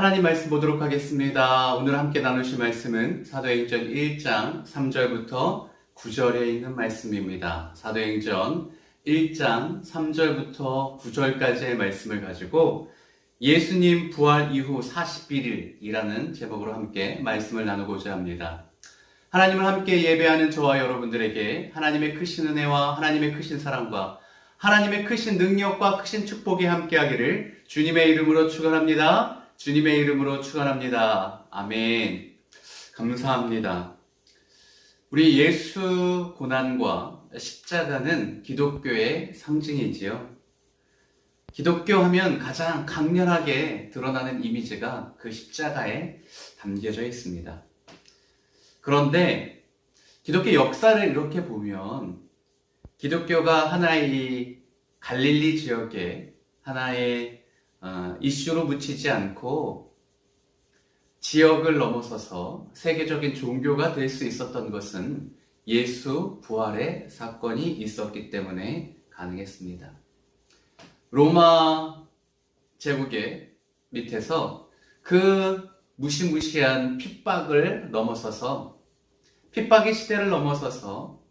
하나님 말씀 보도록 하겠습니다. 오늘 함께 나누실 말씀은 사도행전 1장 3절부터 9절에 있는 말씀입니다. 사도행전 1장 3절부터 9절까지의 말씀을 가지고 예수님 부활 이후 41일이라는 제목으로 함께 말씀을 나누고자 합니다. 하나님을 함께 예배하는 저와 여러분들에게 하나님의 크신 은혜와 하나님의 크신 사랑과 하나님의 크신 능력과 크신 축복이 함께하기를 주님의 이름으로 축원합니다. 주님의 이름으로 축원합니다. 아멘. 감사합니다. 우리 예수 고난과 십자가는 기독교의 상징이지요. 기독교 하면 가장 강렬하게 드러나는 이미지가 그 십자가에 담겨져 있습니다. 그런데 기독교 역사를 이렇게 보면 기독교가 하나의 갈릴리 지역에 하나의 이슈로 묻히지 않고 지역을 넘어서서 세계적인 종교가 될 수 있었던 것은 예수 부활의 사건이 있었기 때문에 가능했습니다. 로마 제국의 밑에서 그 무시무시한 핍박을 넘어서서 핍박의 시대를 넘어서서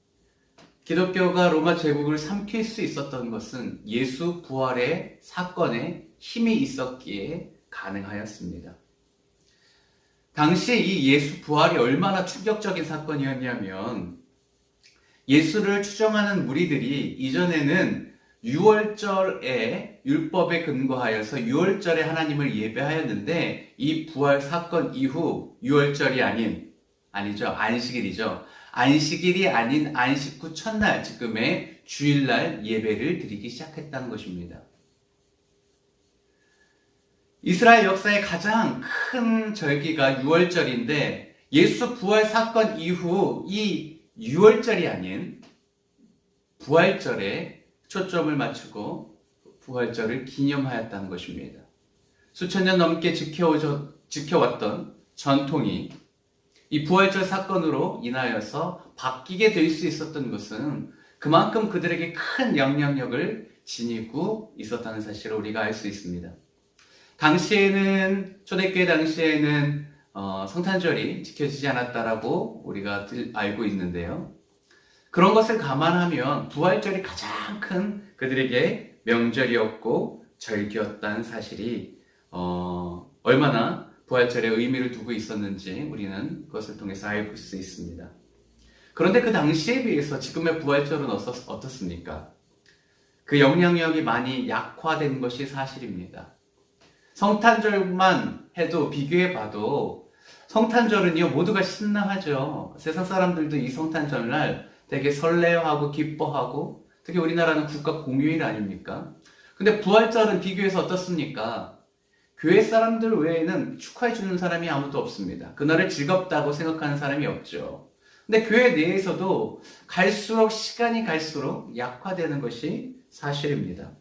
기독교가 로마 제국을 삼킬 수 있었던 것은 예수 부활의 사건에 힘이 있었기에 가능하였습니다. 당시 이 예수 부활이 얼마나 충격적인 사건이었냐면 예수를 추종하는 무리들이 이전에는 유월절에 율법에 근거하여서 유월절에 하나님을 예배하였는데 이 부활 사건 이후 유월절이 아니죠. 안식일이죠. 안식일이 아닌 안식 후 첫날, 지금의 주일날 예배를 드리기 시작했다는 것입니다. 이스라엘 역사의 가장 큰 절기가 유월절인데 예수 부활 사건 이후 이 유월절이 아닌 부활절에 초점을 맞추고 부활절을 기념하였다는 것입니다. 수천 년 넘게 지켜왔던 전통이 이 부활절 사건으로 인하여서 바뀌게 될 수 있었던 것은 그만큼 그들에게 큰 영향력을 지니고 있었다는 사실을 우리가 알 수 있습니다. 당시에는 초대교회 당시에는 성탄절이 지켜지지 않았다라고 우리가 알고 있는데요. 그런 것을 감안하면 부활절이 가장 큰 그들에게 명절이었고 절기였다는 사실이 얼마나 부활절에 의미를 두고 있었는지 우리는 그것을 통해서 알 수 있습니다. 그런데 그 당시에 비해서 지금의 부활절은 어떻습니까? 그 영향력이 많이 약화된 것이 사실입니다. 성탄절만 해도 비교해봐도 성탄절은요 모두가 신나하죠. 세상 사람들도 이 성탄절날 되게 설레하고 기뻐하고 특히 우리나라는 국가 공휴일 아닙니까? 근데 부활절은 비교해서 어떻습니까? 교회 사람들 외에는 축하해 주는 사람이 아무도 없습니다. 그날을 즐겁다고 생각하는 사람이 없죠. 근데 교회 내에서도 시간이 갈수록 약화되는 것이 사실입니다.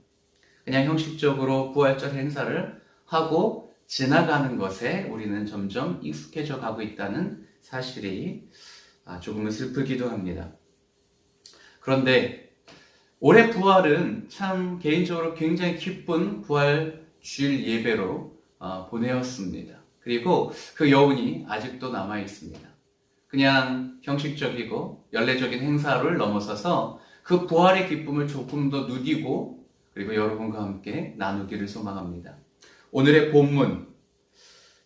그냥 형식적으로 부활절 행사를 하고 지나가는 것에 우리는 점점 익숙해져 가고 있다는 사실이 조금은 슬프기도 합니다. 그런데 올해 부활은 참 개인적으로 굉장히 기쁜 부활 주일 예배로 보내었습니다. 그리고 그 여운이 아직도 남아 있습니다. 그냥 형식적이고 연례적인 행사를 넘어서서 그 부활의 기쁨을 조금 더 누리고 그리고 여러분과 함께 나누기를 소망합니다. 오늘의 본문,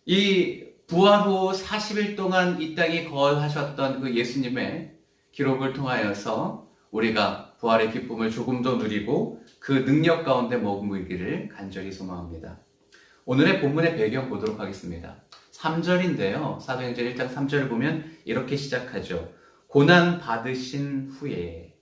이 부활 후 40일 동안 이 땅에 거하셨던 그 예수님의 기록을 통하여서 우리가 부활의 기쁨을 조금 더 누리고 그 능력 가운데 머물기를 간절히 소망합니다. 오늘의 본문의 배경 보도록 하겠습니다. 3절인데요. 사도행전 1장 3절을 보면 이렇게 시작하죠. 고난 받으신 후에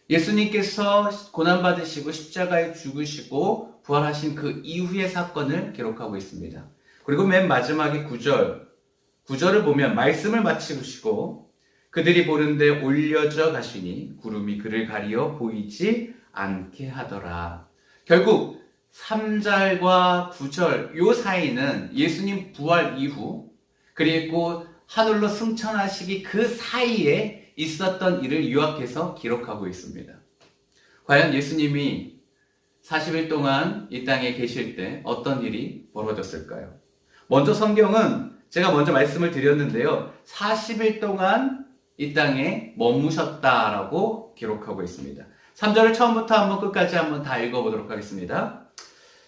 예수님께서 고난 받으시고 십자가에 죽으시고 부활하신 그 이후의 사건을 기록하고 있습니다. 그리고 맨 마지막에 9절을 보면 말씀을 마치시고 그들이 보는데 올려져 가시니 구름이 그를 가리어 보이지 않게 하더라. 결국 3절과 9절 요 사이는 예수님 부활 이후 그리고 하늘로 승천하시기 그 사이에 있었던 일을 요약해서 기록하고 있습니다. 과연 예수님이 40일 동안 이 땅에 계실 때 어떤 일이 벌어졌을까요? 먼저 성경은 제가 먼저 말씀을 드렸는데요. 40일 동안 이 땅에 머무셨다라고 기록하고 있습니다. 3절을 처음부터 한번 끝까지 한번 다 읽어보도록 하겠습니다.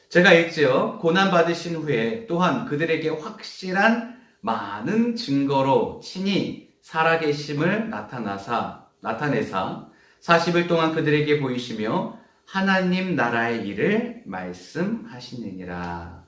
제가 읽지요. 고난받으신 후에 또한 그들에게 확실한 많은 증거로 친히 살아계심을 나타내사 40일 동안 그들에게 보이시며 하나님 나라의 일을 말씀하시느니라.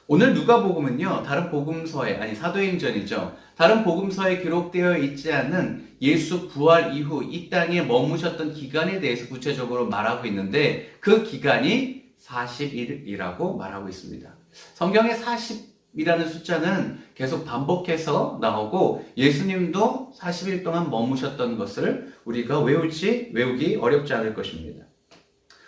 오늘 누가복음은요, 다른 복음서에, 아니 사도행전이죠. 다른 복음서에 기록되어 있지 않은 예수 부활 이후 이 땅에 머무셨던 기간에 대해서 구체적으로 말하고 있는데 그 기간이 40일이라고 말하고 있습니다. 성경에 40이라는 숫자는 계속 반복해서 나오고 예수님도 40일 동안 머무셨던 것을 우리가 외우기 어렵지 않을 것입니다.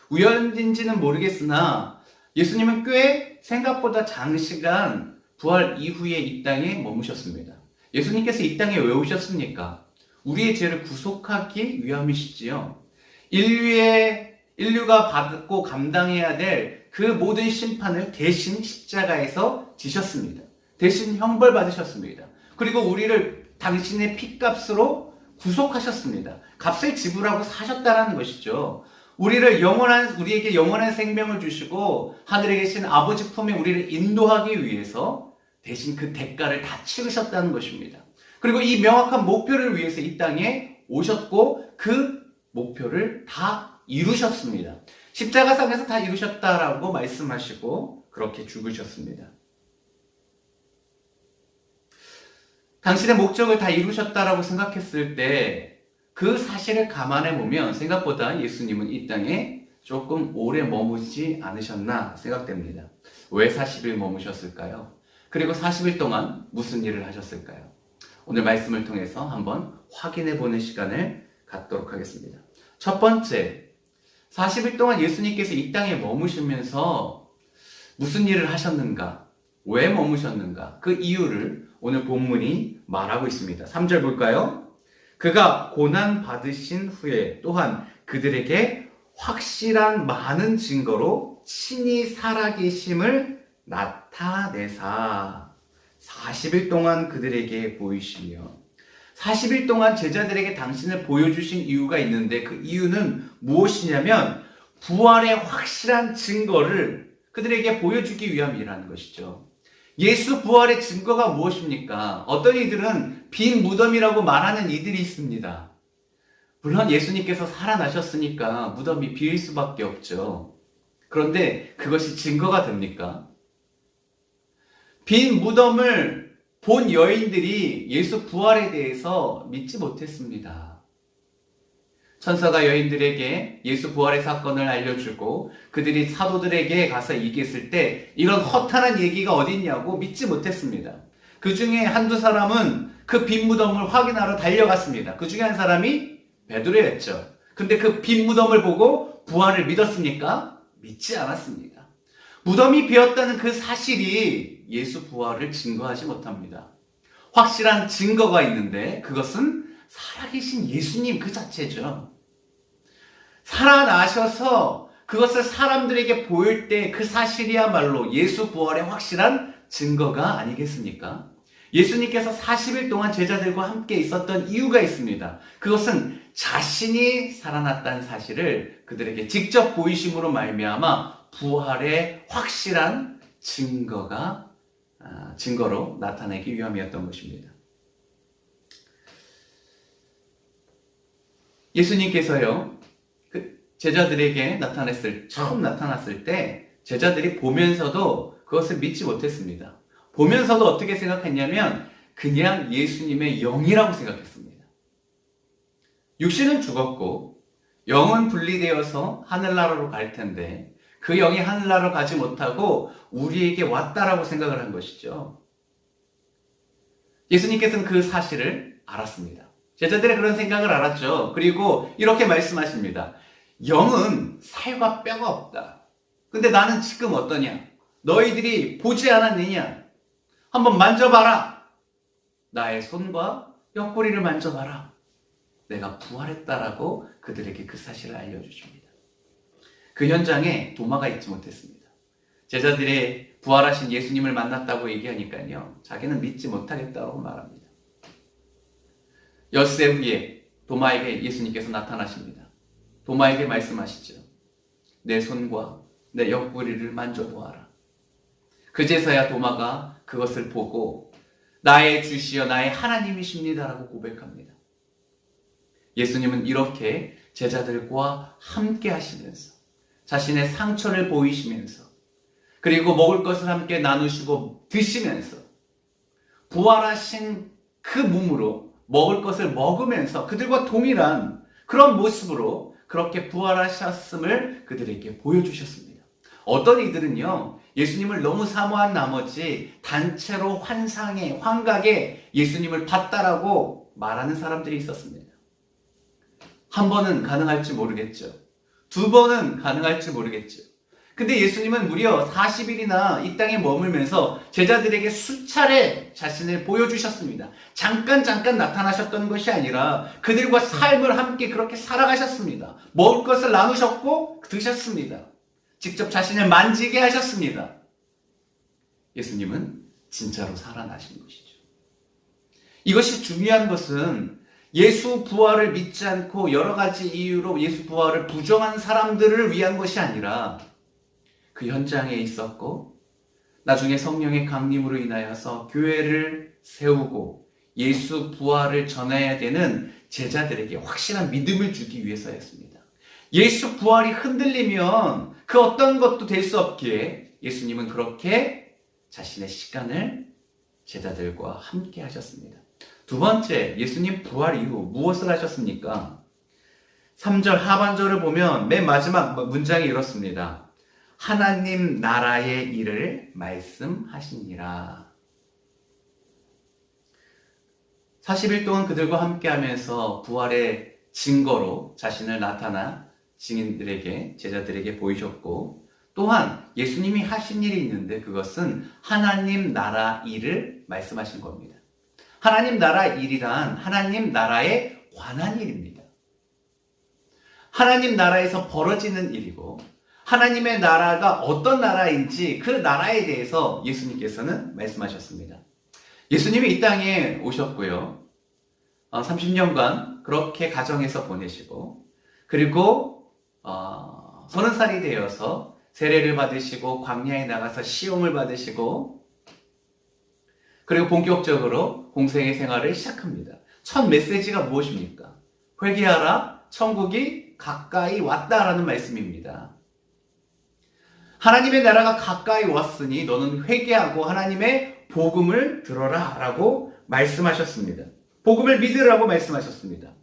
우연인지는 모르겠으나 예수님은 꽤 생각보다 장시간 부활 이후에 이 땅에 머무셨습니다. 예수님께서 이 땅에 왜 오셨습니까? 우리의 죄를 구속하기 위함이시지요. 인류가 받고 감당해야 될 그 모든 심판을 대신 십자가에서 지셨습니다. 대신 형벌 받으셨습니다. 그리고 우리를 당신의 피값으로 구속하셨습니다. 값을 지불하고 사셨다라는 것이죠. 우리에게 영원한 생명을 주시고 하늘에 계신 아버지 품에 우리를 인도하기 위해서 대신 그 대가를 다 치르셨다는 것입니다. 그리고 이 명확한 목표를 위해서 이 땅에 오셨고 그 목표를 다 이루셨습니다. 십자가상에서 다 이루셨다라고 말씀하시고 그렇게 죽으셨습니다. 당신의 목적을 다 이루셨다라고 생각했을 때 그 사실을 감안해 보면 생각보다 예수님은 이 땅에 조금 오래 머무지 않으셨나 생각됩니다. 왜 40일 머무셨을까요? 그리고 40일 동안 무슨 일을 하셨을까요? 오늘 말씀을 통해서 한번 확인해 보는 시간을 갖도록 하겠습니다. 첫 번째, 40일 동안 예수님께서 이 땅에 머무시면서 무슨 일을 하셨는가? 왜 머무셨는가? 그 이유를 오늘 본문이 말하고 있습니다. 3절 볼까요? 그가 고난 받으신 후에 또한 그들에게 확실한 많은 증거로 친히 살아계심을 나타내사 40일 동안 그들에게 보이시며 40일 동안 제자들에게 당신을 보여주신 이유가 있는데 그 이유는 무엇이냐면 부활의 확실한 증거를 그들에게 보여주기 위함이라는 것이죠. 예수 부활의 증거가 무엇입니까? 어떤 이들은 빈 무덤이라고 말하는 이들이 있습니다. 물론 예수님께서 살아나셨으니까 무덤이 비일 수밖에 없죠. 그런데 그것이 증거가 됩니까? 빈 무덤을 본 여인들이 예수 부활에 대해서 믿지 못했습니다. 천사가 여인들에게 예수 부활의 사건을 알려주고 그들이 사도들에게 가서 얘기했을 때 이런 허탄한 얘기가 어딨냐고 믿지 못했습니다. 그 중에 한두 사람은 그 빈 무덤을 확인하러 달려갔습니다. 그 중에 한 사람이 베드로였죠. 근데 그 빈 무덤을 보고 부활을 믿었습니까? 믿지 않았습니다. 무덤이 비었다는 그 사실이 예수 부활을 증거하지 못합니다. 확실한 증거가 있는데 그것은 살아계신 예수님 그 자체죠. 살아나셔서 그것을 사람들에게 보일 때 그 사실이야말로 예수 부활의 확실한 증거가 아니겠습니까? 예수님께서 40일 동안 제자들과 함께 있었던 이유가 있습니다. 그것은 자신이 살아났다는 사실을 그들에게 직접 보이심으로 말미암아 부활의 확실한 증거로 나타내기 위함이었던 것입니다. 예수님께서요, 제자들에게 처음 나타났을 때 제자들이 보면서도 그것을 믿지 못했습니다. 보면서도 어떻게 생각했냐면 그냥 예수님의 영이라고 생각했습니다. 육신은 죽었고 영은 분리되어서 하늘나라로 갈 텐데 그 영이 하늘나라로 가지 못하고 우리에게 왔다라고 생각을 한 것이죠. 예수님께서는 그 사실을 알았습니다. 제자들의 그런 생각을 알았죠. 그리고 이렇게 말씀하십니다. 영은 살과 뼈가 없다. 근데 나는 지금 어떠냐? 너희들이 보지 않았느냐? 한번 만져봐라. 나의 손과 옆구리를 만져봐라. 내가 부활했다라고 그들에게 그 사실을 알려주십니다. 그 현장에 도마가 있지 못했습니다. 제자들의 부활하신 예수님을 만났다고 얘기하니까요, 자기는 믿지 못하겠다고 말합니다. 엿새 후에 도마에게 예수님께서 나타나십니다. 도마에게 말씀하시죠. 내 손과 내 옆구리를 만져보아라. 그제서야 도마가 그것을 보고 나의 주시여 나의 하나님이십니다라고 고백합니다. 예수님은 이렇게 제자들과 함께 하시면서 자신의 상처를 보이시면서 그리고 먹을 것을 함께 나누시고 드시면서 부활하신 그 몸으로 먹을 것을 먹으면서 그들과 동일한 그런 모습으로 그렇게 부활하셨음을 그들에게 보여주셨습니다. 어떤 이들은요, 예수님을 너무 사모한 나머지 단체로 환상에, 환각에 예수님을 봤다라고 말하는 사람들이 있었습니다. 한 번은 가능할지 모르겠죠. 두 번은 가능할지 모르겠죠. 근데 예수님은 무려 40일이나 이 땅에 머물면서 제자들에게 수차례 자신을 보여주셨습니다. 잠깐 나타나셨던 것이 아니라 그들과 삶을 함께 그렇게 살아가셨습니다. 먹을 것을 나누셨고 드셨습니다. 직접 자신을 만지게 하셨습니다. 예수님은 진짜로 살아나신 것이죠. 이것이 중요한 것은 예수 부활을 믿지 않고 여러 가지 이유로 예수 부활을 부정한 사람들을 위한 것이 아니라 그 현장에 있었고 나중에 성령의 강림으로 인하여서 교회를 세우고 예수 부활을 전해야 되는 제자들에게 확실한 믿음을 주기 위해서였습니다. 예수 부활이 흔들리면 그 어떤 것도 될 수 없기에 예수님은 그렇게 자신의 시간을 제자들과 함께 하셨습니다. 두 번째, 예수님 부활 이후 무엇을 하셨습니까? 3절 하반절을 보면 맨 마지막 문장이 이렇습니다. 하나님 나라의 일을 말씀하시니라. 40일 동안 그들과 함께 하면서 부활의 증거로 자신을 나타나 증인들에게, 제자들에게 보이셨고, 또한 예수님이 하신 일이 있는데 그것은 하나님 나라 일을 말씀하신 겁니다. 하나님 나라 일이란 하나님 나라에 관한 일입니다. 하나님 나라에서 벌어지는 일이고 하나님의 나라가 어떤 나라인지 그 나라에 대해서 예수님께서는 말씀하셨습니다. 예수님이 이 땅에 오셨고요. 30년간 그렇게 가정에서 보내시고 그리고 30살이 되어서 세례를 받으시고 광야에 나가서 시험을 받으시고 그리고 본격적으로 공생의 생활을 시작합니다. 첫 메시지가 무엇입니까? 회개하라, 천국이 가까이 왔다라는 말씀입니다. 하나님의 나라가 가까이 왔으니 너는 회개하고 하나님의 복음을 들어라 라고 말씀하셨습니다. 복음을 믿으라고 말씀하셨습니다.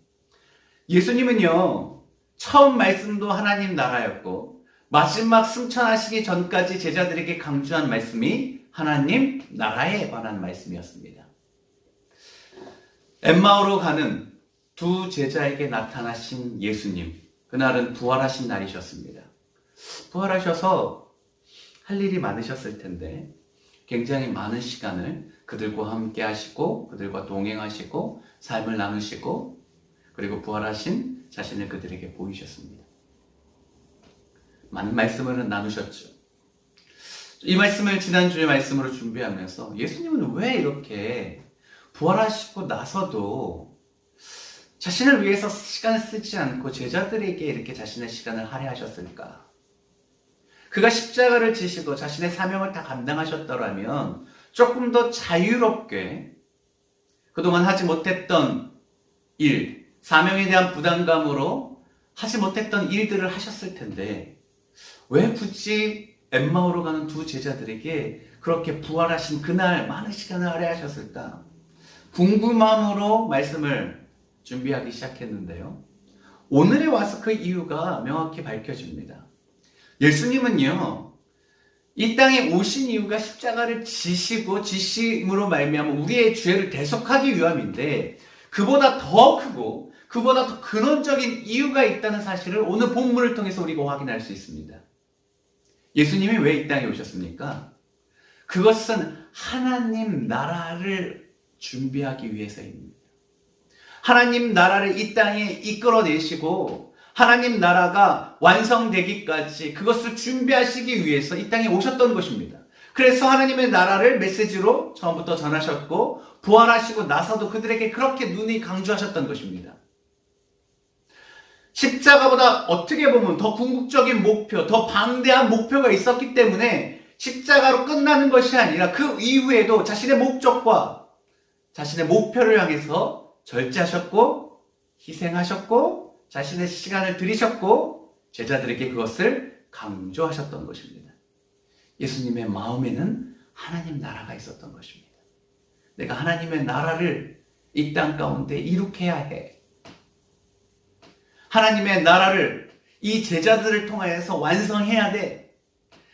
예수님은요, 처음 말씀도 하나님 나라였고 마지막 승천하시기 전까지 제자들에게 강조한 말씀이 하나님 나라에 관한 말씀이었습니다. 엠마오로 가는 두 제자에게 나타나신 예수님, 그날은 부활하신 날이셨습니다. 부활하셔서 할 일이 많으셨을 텐데 굉장히 많은 시간을 그들과 함께 하시고 그들과 동행하시고 삶을 나누시고 그리고 부활하신 자신을 그들에게 보이셨습니다. 많은 말씀을 나누셨죠. 이 말씀을 지난주에 말씀으로 준비하면서 예수님은 왜 이렇게 부활하시고 나서도 자신을 위해서 시간을 쓰지 않고 제자들에게 이렇게 자신의 시간을 할애하셨을까? 그가 십자가를 지시고 자신의 사명을 다 감당하셨더라면 조금 더 자유롭게 그동안 하지 못했던 일, 사명에 대한 부담감으로 하지 못했던 일들을 하셨을 텐데 왜 굳이 엠마오로 가는 두 제자들에게 그렇게 부활하신 그날 많은 시간을 할애하셨을까? 궁금함으로 말씀을 준비하기 시작했는데요. 오늘에 와서 그 이유가 명확히 밝혀집니다. 예수님은요, 이 땅에 오신 이유가 십자가를 지시고 지심으로 말미암아 우리의 죄를 대속하기 위함인데 그보다 더 크고 그보다 더 근원적인 이유가 있다는 사실을 오늘 본문을 통해서 우리가 확인할 수 있습니다. 예수님이 왜 이 땅에 오셨습니까? 그것은 하나님 나라를 준비하기 위해서입니다. 하나님 나라를 이 땅에 이끌어내시고 하나님 나라가 완성되기까지 그것을 준비하시기 위해서 이 땅에 오셨던 것입니다. 그래서 하나님의 나라를 메시지로 처음부터 전하셨고 부활하시고 나서도 그들에게 그렇게 눈이 강조하셨던 것입니다. 십자가보다 어떻게 보면 더 궁극적인 목표, 더 방대한 목표가 있었기 때문에 십자가로 끝나는 것이 아니라 그 이후에도 자신의 목적과 자신의 목표를 향해서 절제하셨고 희생하셨고 자신의 시간을 들이셨고 제자들에게 그것을 강조하셨던 것입니다. 예수님의 마음에는 하나님 나라가 있었던 것입니다. 내가 하나님의 나라를 이 땅 가운데 이룩해야 해. 하나님의 나라를 이 제자들을 통하여서 완성해야 돼.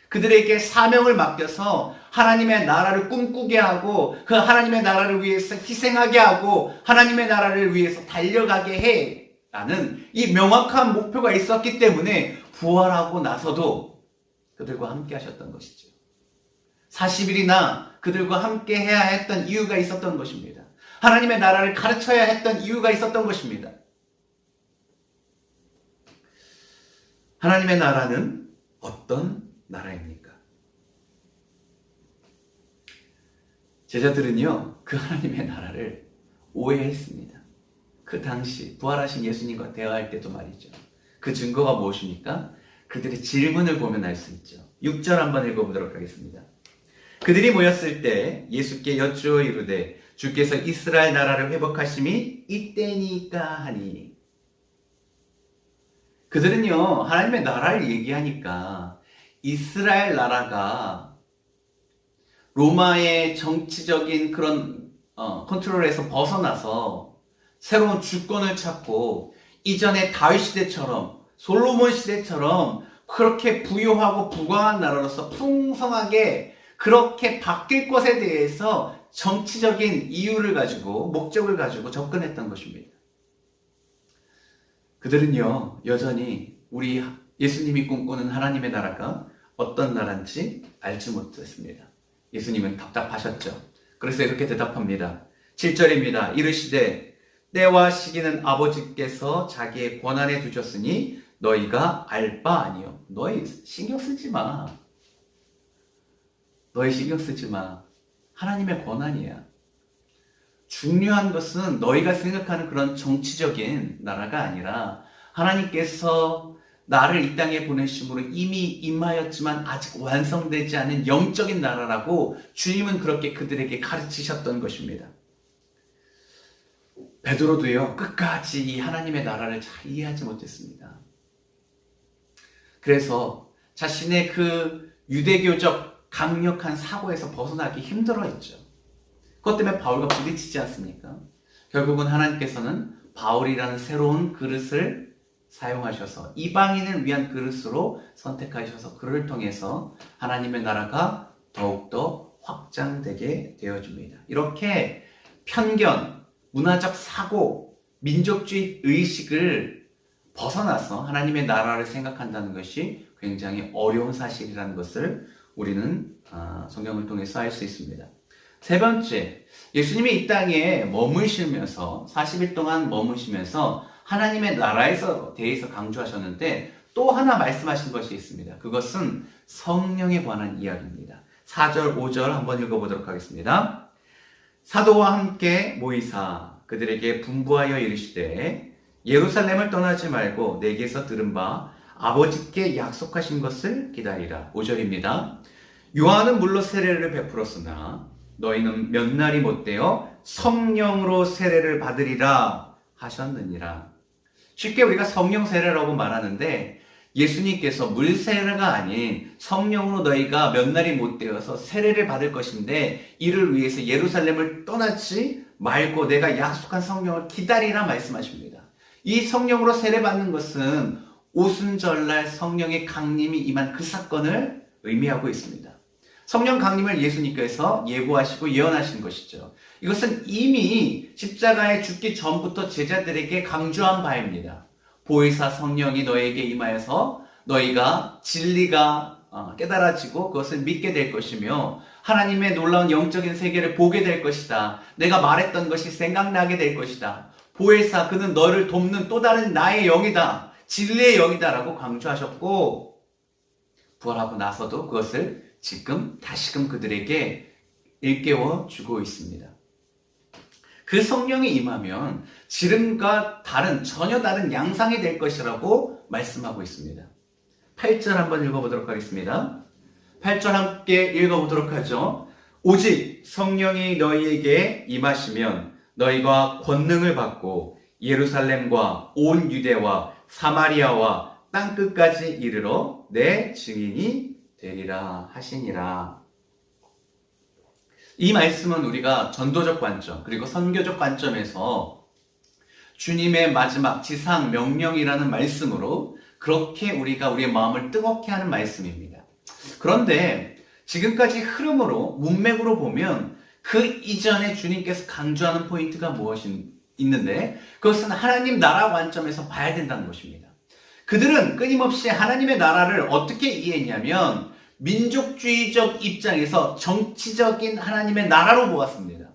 그들에게 사명을 맡겨서 하나님의 나라를 꿈꾸게 하고 그 하나님의 나라를 위해서 희생하게 하고 하나님의 나라를 위해서 달려가게 해. 라는 이 명확한 목표가 있었기 때문에 부활하고 나서도 그들과 함께 하셨던 것이죠. 40일이나 그들과 함께 해야 했던 이유가 있었던 것입니다. 하나님의 나라를 가르쳐야 했던 이유가 있었던 것입니다. 하나님의 나라는 어떤 나라입니까? 제자들은요, 그 하나님의 나라를 오해했습니다. 그 당시 부활하신 예수님과 대화할 때도 말이죠. 그 증거가 무엇입니까? 그들의 질문을 보면 알 수 있죠. 6절 한번 읽어보도록 하겠습니다. 그들이 모였을 때 예수께 여쭈어 이르되 주께서 이스라엘 나라를 회복하심이 이때니까 하니. 그들은요, 하나님의 나라를 얘기하니까 이스라엘 나라가 로마의 정치적인 그런 컨트롤에서 벗어나서 새로운 주권을 찾고 이전의 다윗 시대처럼 솔로몬 시대처럼 그렇게 부유하고 부강한 나라로서 풍성하게 그렇게 바뀔 것에 대해서 정치적인 이유를 가지고 목적을 가지고 접근했던 것입니다. 그들은요, 여전히 우리 예수님이 꿈꾸는 하나님의 나라가 어떤 나라인지 알지 못했습니다. 예수님은 답답하셨죠. 그래서 이렇게 대답합니다. 7절입니다. 이르시되 때와 시기는 아버지께서 자기의 권한에 두셨으니 너희가 알 바 아니요. 너희 신경 쓰지 마. 너희 신경 쓰지 마. 하나님의 권한이야. 중요한 것은 너희가 생각하는 그런 정치적인 나라가 아니라 하나님께서 나를 이 땅에 보내심으로 이미 임하였지만 아직 완성되지 않은 영적인 나라라고 주님은 그렇게 그들에게 가르치셨던 것입니다. 베드로도요, 끝까지 이 하나님의 나라를 잘 이해하지 못했습니다. 그래서 자신의 그 유대교적 강력한 사고에서 벗어나기 힘들어했죠. 그것 때문에 바울과 부딪히지 않습니까? 결국은 하나님께서는 바울이라는 새로운 그릇을 사용하셔서 이방인을 위한 그릇으로 선택하셔서 그를 통해서 하나님의 나라가 더욱더 확장되게 되어줍니다. 이렇게 편견, 문화적 사고, 민족주의 의식을 벗어나서 하나님의 나라를 생각한다는 것이 굉장히 어려운 사실이라는 것을 우리는 성경을 통해서 알 수 있습니다. 세 번째, 예수님이 이 땅에 머무시면서 40일 동안 머무시면서 하나님의 나라에서 대해서 강조하셨는데 또 하나 말씀하신 것이 있습니다. 그것은 성령에 관한 이야기입니다. 4절, 5절 한번 읽어보도록 하겠습니다. 사도와 함께 모이사 그들에게 분부하여 이르시되 예루살렘을 떠나지 말고 내게서 들은 바 아버지께 약속하신 것을 기다리라. 5절입니다. 요한은 물로 세례를 베풀었으나 너희는 몇 날이 못되어 성령으로 세례를 받으리라 하셨느니라. 쉽게 우리가 성령 세례라고 말하는데 예수님께서 물 세례가 아닌 성령으로 너희가 몇 날이 못되어서 세례를 받을 것인데 이를 위해서 예루살렘을 떠나지 말고 내가 약속한 성령을 기다리라 말씀하십니다. 이 성령으로 세례받는 것은 오순절날 성령의 강림이 임한 그 사건을 의미하고 있습니다. 성령 강림을 예수님께서 예고하시고 예언하신 것이죠. 이것은 이미 십자가에 죽기 전부터 제자들에게 강조한 바입니다. 보혜사 성령이 너에게 임하여서 너희가 진리가 깨달아지고 그것을 믿게 될 것이며 하나님의 놀라운 영적인 세계를 보게 될 것이다. 내가 말했던 것이 생각나게 될 것이다. 보혜사 그는 너를 돕는 또 다른 나의 영이다. 진리의 영이다라고 강조하셨고, 부활하고 나서도 그것을 지금 다시금 그들에게 일깨워 주고 있습니다. 그 성령이 임하면 지금과 전혀 다른 양상이 될 것이라고 말씀하고 있습니다. 8절 한번 읽어보도록 하겠습니다. 8절 함께 읽어보도록 하죠. 오직 성령이 너희에게 임하시면 너희가 권능을 받고 예루살렘과 온 유대와 사마리아와 땅끝까지 이르러 내 증인이 되리라 하시니라. 이 말씀은 우리가 전도적 관점 그리고 선교적 관점에서 주님의 마지막 지상 명령이라는 말씀으로 그렇게 우리의 마음을 뜨겁게 하는 말씀입니다. 그런데 지금까지 흐름으로 문맥으로 보면 그 이전에 주님께서 강조하는 포인트가 무엇이 있는데 그것은 하나님 나라 관점에서 봐야 된다는 것입니다. 그들은 끊임없이 하나님의 나라를 어떻게 이해했냐면 민족주의적 입장에서 정치적인 하나님의 나라로 보았습니다.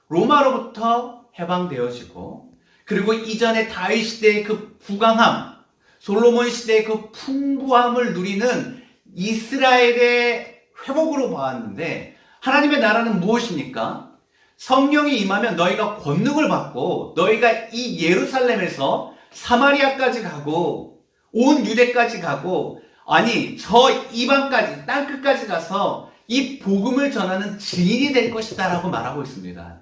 로마로부터 해방되어지고 그리고 이전에 다윗 시대의 그 부강함, 솔로몬 시대의 그 풍부함을 누리는 이스라엘의 회복으로 보았는데 하나님의 나라는 무엇입니까? 성령이 임하면 너희가 권능을 받고 너희가 이 예루살렘에서 사마리아까지 가고 온 유대까지 가고 아니 저 이방까지 땅끝까지 가서 이 복음을 전하는 증인이 될 것이다 라고 말하고 있습니다.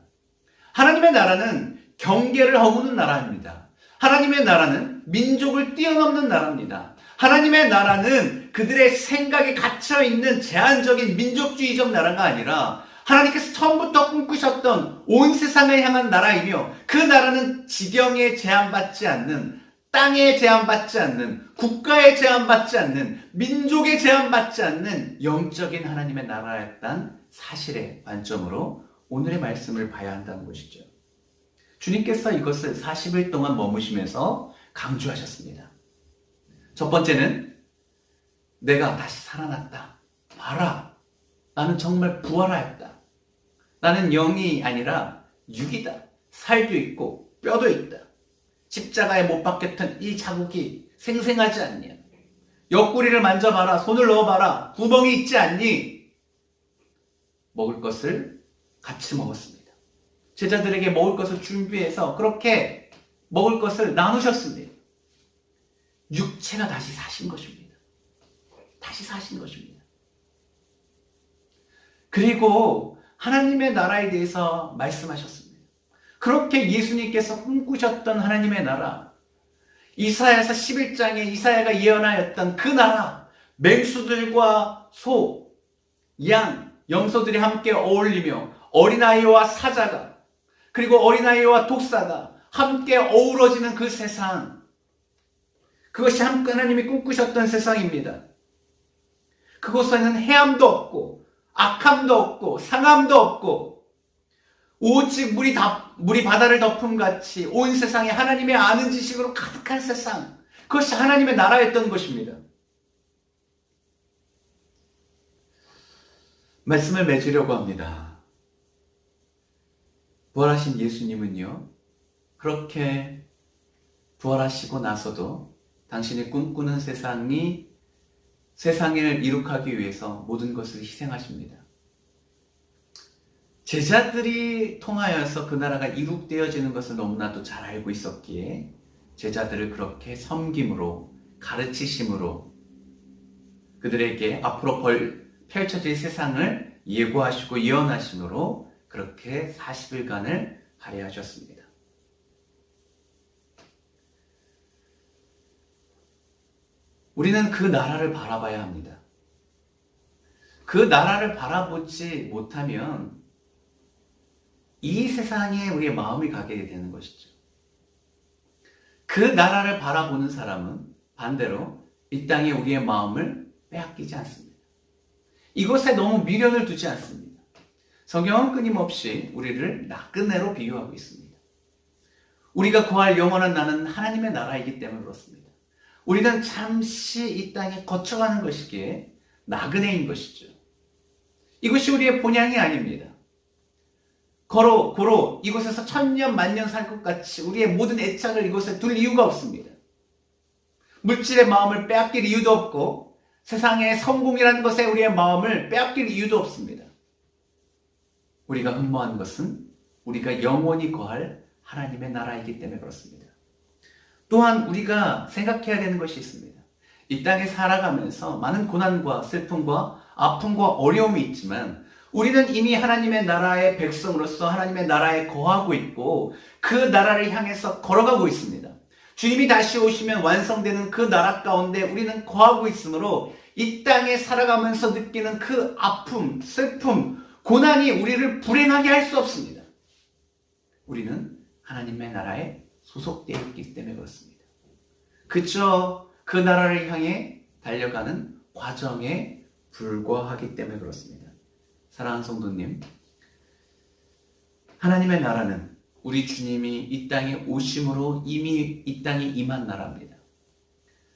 하나님의 나라는 경계를 허무는 나라입니다. 하나님의 나라는 민족을 뛰어넘는 나라입니다. 하나님의 나라는 그들의 생각에 갇혀있는 제한적인 민족주의적 나라가 아니라 하나님께서 처음부터 꿈꾸셨던 온 세상을 향한 나라이며 그 나라는 지경에 제한받지 않는 땅에 제한받지 않는 국가에 제한받지 않는 민족에 제한받지 않는 영적인 하나님의 나라였다는 사실의 관점으로 오늘의 말씀을 봐야 한다는 것이죠. 주님께서 이것을 40일 동안 머무시면서 강조하셨습니다. 첫 번째는 내가 다시 살아났다. 봐라. 나는 정말 부활하였다. 나는 영이 아니라 육이다. 살도 있고 뼈도 있다. 십자가에 못 박혔던 이 자국이 생생하지 않냐. 옆구리를 만져봐라. 손을 넣어봐라. 구멍이 있지 않니? 먹을 것을 같이 먹었습니다. 제자들에게 먹을 것을 준비해서 그렇게 먹을 것을 나누셨습니다. 육체가 다시 사신 것입니다. 다시 사신 것입니다. 그리고 하나님의 나라에 대해서 말씀하셨습니다. 그렇게 예수님께서 꿈꾸셨던 하나님의 나라, 이사야서 11장에 이사야가 예언하였던 그 나라, 맹수들과 소, 양, 염소들이 함께 어울리며 어린아이와 사자가 그리고 어린아이와 독사가 함께 어우러지는 그 세상, 그것이 하나님이 꿈꾸셨던 세상입니다. 그곳에는 해함도 없고 악함도 없고 상함도 없고 오직 물이 바다를 덮음 같이 온 세상에 하나님의 아는 지식으로 가득한 세상, 그것이 하나님의 나라였던 것입니다. 말씀을 맺으려고 합니다. 부활하신 예수님은요, 그렇게 부활하시고 나서도 당신이 꿈꾸는 세상을 이룩하기 위해서 모든 것을 희생하십니다. 제자들이 통하여서 그 나라가 이룩되어지는 것을 너무나도 잘 알고 있었기에 제자들을 그렇게 섬김으로, 가르치심으로 그들에게 앞으로 펼쳐질 세상을 예고하시고 예언하심으로 그렇게 40일간을 할애하셨습니다. 우리는 그 나라를 바라봐야 합니다. 그 나라를 바라보지 못하면 이 세상에 우리의 마음이 가게 되는 것이죠. 그 나라를 바라보는 사람은 반대로 이 땅에 우리의 마음을 빼앗기지 않습니다. 이것에 너무 미련을 두지 않습니다. 성경은 끊임없이 우리를 나그네로 비유하고 있습니다. 우리가 구할 영원한 나라는 하나님의 나라이기 때문에 그렇습니다. 우리는 잠시 이 땅에 거쳐가는 것이기에 나그네인 것이죠. 이것이 우리의 본향이 아닙니다. 고로 이곳에서 천년 만년 살 것 같이 우리의 모든 애착을 이곳에 둘 이유가 없습니다. 물질의 마음을 빼앗길 이유도 없고 세상의 성공이라는 것에 우리의 마음을 빼앗길 이유도 없습니다. 우리가 흠모한 것은 우리가 영원히 거할 하나님의 나라이기 때문에 그렇습니다. 또한 우리가 생각해야 되는 것이 있습니다. 이 땅에 살아가면서 많은 고난과 슬픔과 아픔과 어려움이 있지만 우리는 이미 하나님의 나라의 백성으로서 하나님의 나라에 거하고 있고 그 나라를 향해서 걸어가고 있습니다. 주님이 다시 오시면 완성되는 그 나라 가운데 우리는 거하고 있으므로 이 땅에 살아가면서 느끼는 그 아픔, 슬픔, 고난이 우리를 불행하게 할 수 없습니다. 우리는 하나님의 나라에 소속되어 있기 때문에 그렇습니다. 그저 그 나라를 향해 달려가는 과정에 불과하기 때문에 그렇습니다. 사랑하는 성도님, 하나님의 나라는 우리 주님이 이 땅에 오심으로 이미 이 땅에 임한 나라입니다.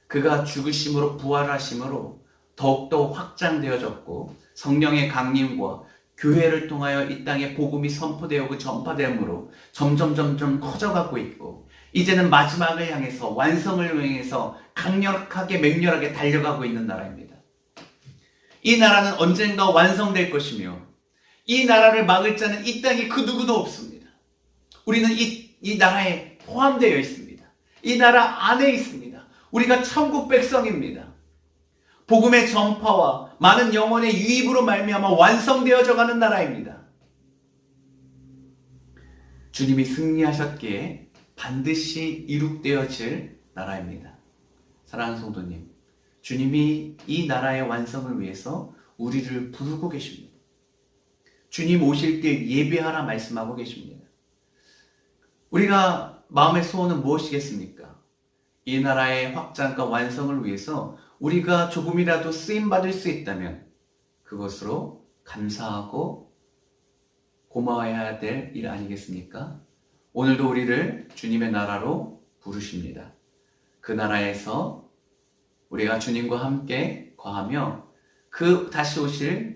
그가 죽으심으로 부활하심으로 더욱더 확장되어졌고 성령의 강림과 교회를 통하여 이 땅에 복음이 선포되고 전파됨으로 점점 커져가고 있고 이제는 마지막을 향해서 완성을 향해서 강력하게 맹렬하게 달려가고 있는 나라입니다. 이 나라는 언젠가 완성될 것이며 이 나라를 막을 자는 이 땅에 그 누구도 없습니다. 우리는 이 나라에 포함되어 있습니다. 이 나라 안에 있습니다. 우리가 천국 백성입니다. 복음의 전파와 많은 영혼의 유입으로 말미암아 완성되어져 가는 나라입니다. 주님이 승리하셨기에 반드시 이룩되어질 나라입니다. 사랑하는 성도님, 주님이 이 나라의 완성을 위해서 우리를 부르고 계십니다. 주님 오실 때 예배하라 말씀하고 계십니다. 우리가 마음의 소원은 무엇이겠습니까? 이 나라의 확장과 완성을 위해서 우리가 조금이라도 쓰임받을 수 있다면 그것으로 감사하고 고마워해야 될 일 아니겠습니까? 오늘도 우리를 주님의 나라로 부르십니다. 그 나라에서 우리가 주님과 함께 거하며 그 다시 오실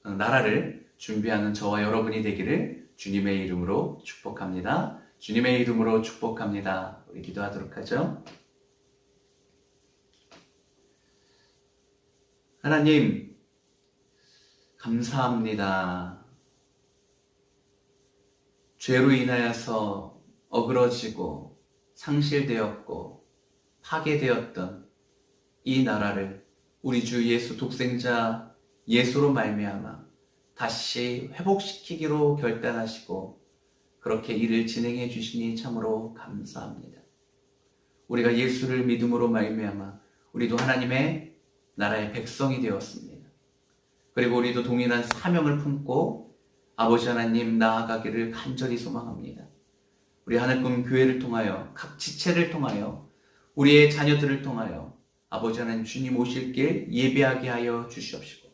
나라를 준비하는 저와 여러분이 되기를 주님의 이름으로 축복합니다. 주님의 이름으로 축복합니다. 우리 기도하도록 하죠. 하나님, 감사합니다. 죄로 인하여서 어그러지고 상실되었고 파괴되었던 이 나라를 우리 주 예수 독생자 예수로 말미암아 다시 회복시키기로 결단하시고 그렇게 일을 진행해 주시니 참으로 감사합니다. 우리가 예수를 믿음으로 말미암아 우리도 하나님의 나라의 백성이 되었습니다. 그리고 우리도 동일한 사명을 품고 아버지 하나님 나아가기를 간절히 소망합니다. 우리 하늘꿈 교회를 통하여 각 지체를 통하여 우리의 자녀들을 통하여 아버지 하나님 주님 오실 길 예배하게 하여 주시옵시고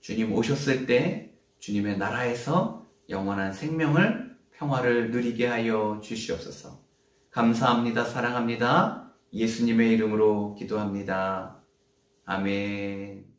주님 오셨을 때 주님의 나라에서 영원한 생명을 평화를 누리게 하여 주시옵소서. 감사합니다. 사랑합니다. 예수님의 이름으로 기도합니다. 아멘.